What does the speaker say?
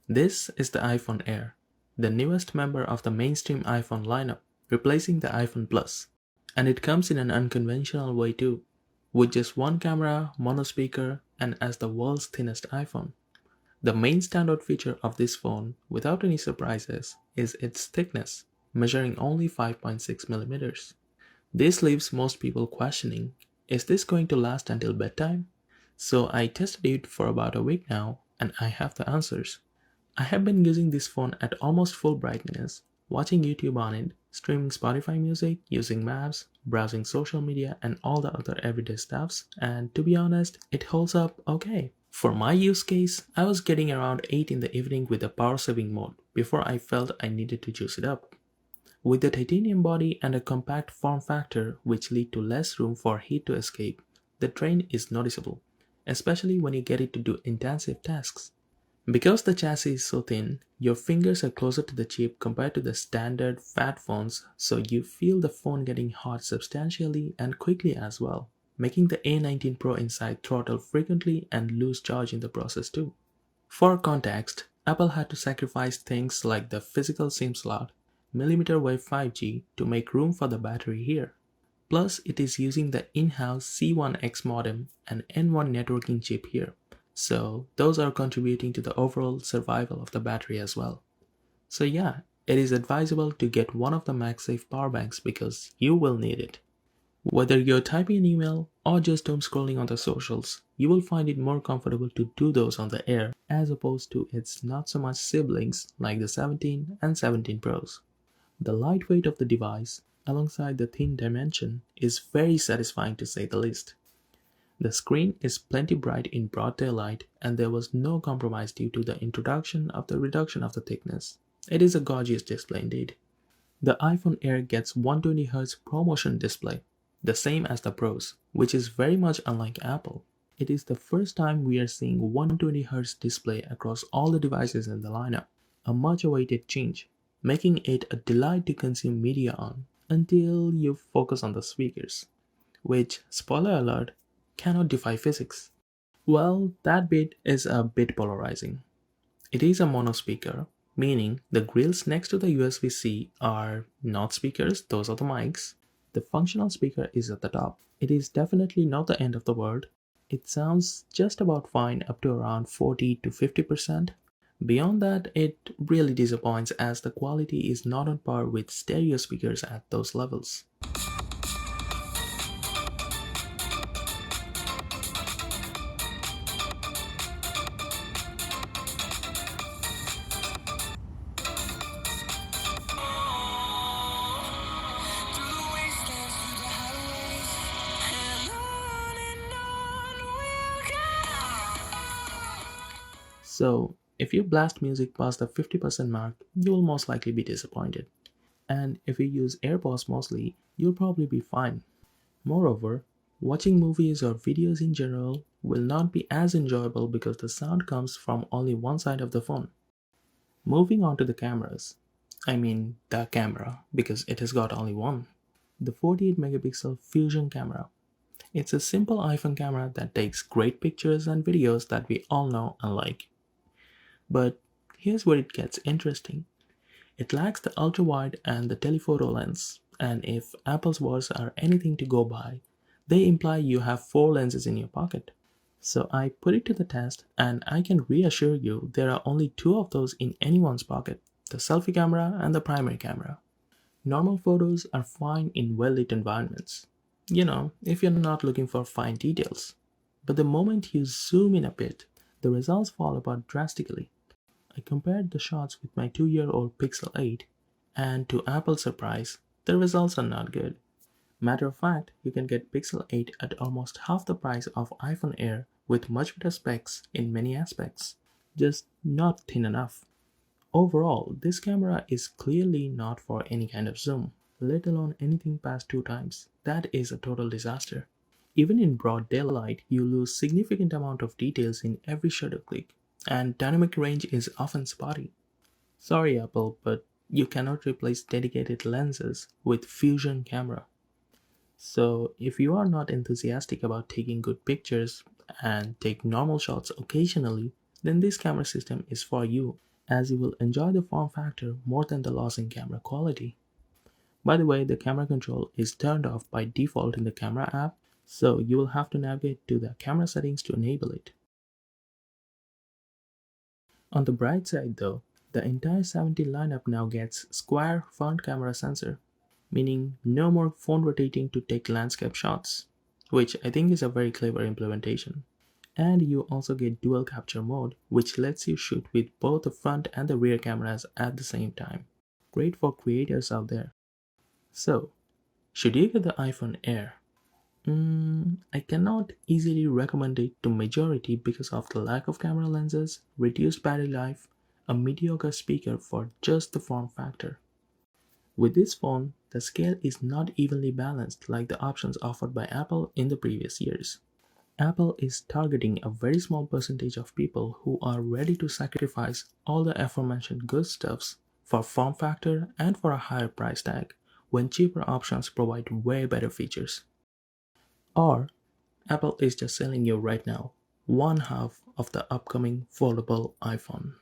This is the iPhone Air, the newest member of the mainstream iPhone lineup, replacing the iPhone Plus. And it comes in an unconventional way too, with just one camera, mono speaker, and as the world's thinnest iPhone. The main standout feature of this phone, without any surprises, is its thickness, measuring only 5.6 millimeters. This leaves most people questioning, is this going to last until bedtime? So I tested it for about a week now, and I have the answers. I have been using this phone at almost full brightness, watching YouTube on it, streaming Spotify music, using maps, browsing social media, and all the other everyday stuffs, and to be honest, it holds up okay. For my use case, I was getting around 8 in the evening with the power saving mode before I felt I needed to juice it up. With the titanium body and a compact form factor which lead to less room for heat to escape, the drain is noticeable, especially when you get it to do intensive tasks. Because the chassis is so thin, your fingers are closer to the chip compared to the standard fat phones, so you feel the phone getting hot substantially and quickly as well, making the A19 Pro Inside throttle frequently and lose charge in the process too. For context, Apple had to sacrifice things like the physical SIM slot, millimeter wave 5G to make room for the battery here. Plus, it is using the in-house C1X modem and N1 networking chip here. So, those are contributing to the overall survival of the battery as well. So yeah, it is advisable to get one of the MagSafe power banks because you will need it. Whether you're typing an email or just doom scrolling on the socials, you will find it more comfortable to do those on the Air as opposed to its not so much siblings like the 17 and 17 Pros. The lightweight of the device, alongside the thin dimension, is very satisfying to say the least. The screen is plenty bright in broad daylight, and there was no compromise due to the introduction of the reduction of the thickness. It is a gorgeous display indeed. The iPhone Air gets 120Hz ProMotion display, the same as the Pros, which is very much unlike Apple. It is the first time we are seeing 120Hz display across all the devices in the lineup, a much awaited change, making it a delight to consume media on until you focus on the speakers, which, spoiler alert, cannot defy physics. Well, that bit is a bit polarizing. It is a mono speaker, meaning the grills next to the USB-C are not speakers, those are the mics. The functional speaker is at the top. It is definitely not the end of the world. It sounds just about fine up to around 40 to 50%. Beyond that, it really disappoints as the quality is not on par with stereo speakers at those levels. So, if you blast music past the 50% mark, you'll most likely be disappointed. And if you use AirPods mostly, you'll probably be fine. Moreover, watching movies or videos in general will not be as enjoyable because the sound comes from only one side of the phone. Moving on to the cameras. I mean, the camera, because it has got only one. The 48 megapixel Fusion camera. It's a simple iPhone camera that takes great pictures and videos that we all know and like. But here's where it gets interesting. It lacks the ultra wide and the telephoto lens, and if Apple's words are anything to go by, they imply you have 4 lenses in your pocket. So I put it to the test, and I can reassure you there are only 2 of those in anyone's pocket, the selfie camera and the primary camera. Normal photos are fine in well lit environments. If you're not looking for fine details. But the moment you zoom in a bit, the results fall apart drastically. I compared the shots with my 2-year-old Pixel 8, and to Apple's surprise, the results are not good. Matter of fact, you can get Pixel 8 at almost half the price of iPhone Air with much better specs in many aspects, just not thin enough. Overall, this camera is clearly not for any kind of zoom, let alone anything past 2 times. That is a total disaster. Even in broad daylight, you lose significant amount of details in every shutter click, and dynamic range is often spotty. Sorry Apple, but you cannot replace dedicated lenses with Fusion camera. So if you are not enthusiastic about taking good pictures and take normal shots occasionally, then this camera system is for you, as you will enjoy the form factor more than the loss in camera quality. By the way, the camera control is turned off by default in the camera app, so you will have to navigate to the camera settings to enable it. On the bright side though, the entire 70 lineup now gets square front camera sensor, meaning no more phone rotating to take landscape shots, which I think is a very clever implementation. And you also get dual capture mode, which lets you shoot with both the front and the rear cameras at the same time. Great for creators out there. So, should you get the iPhone Air? I cannot easily recommend it to majority because of the lack of camera lenses, reduced battery life, a mediocre speaker for just the form factor. With this phone, the scale is not evenly balanced like the options offered by Apple in the previous years. Apple is targeting a very small percentage of people who are ready to sacrifice all the aforementioned good stuffs for form factor and for a higher price tag when cheaper options provide way better features. Or Apple is just selling you right now one half of the upcoming foldable iPhone.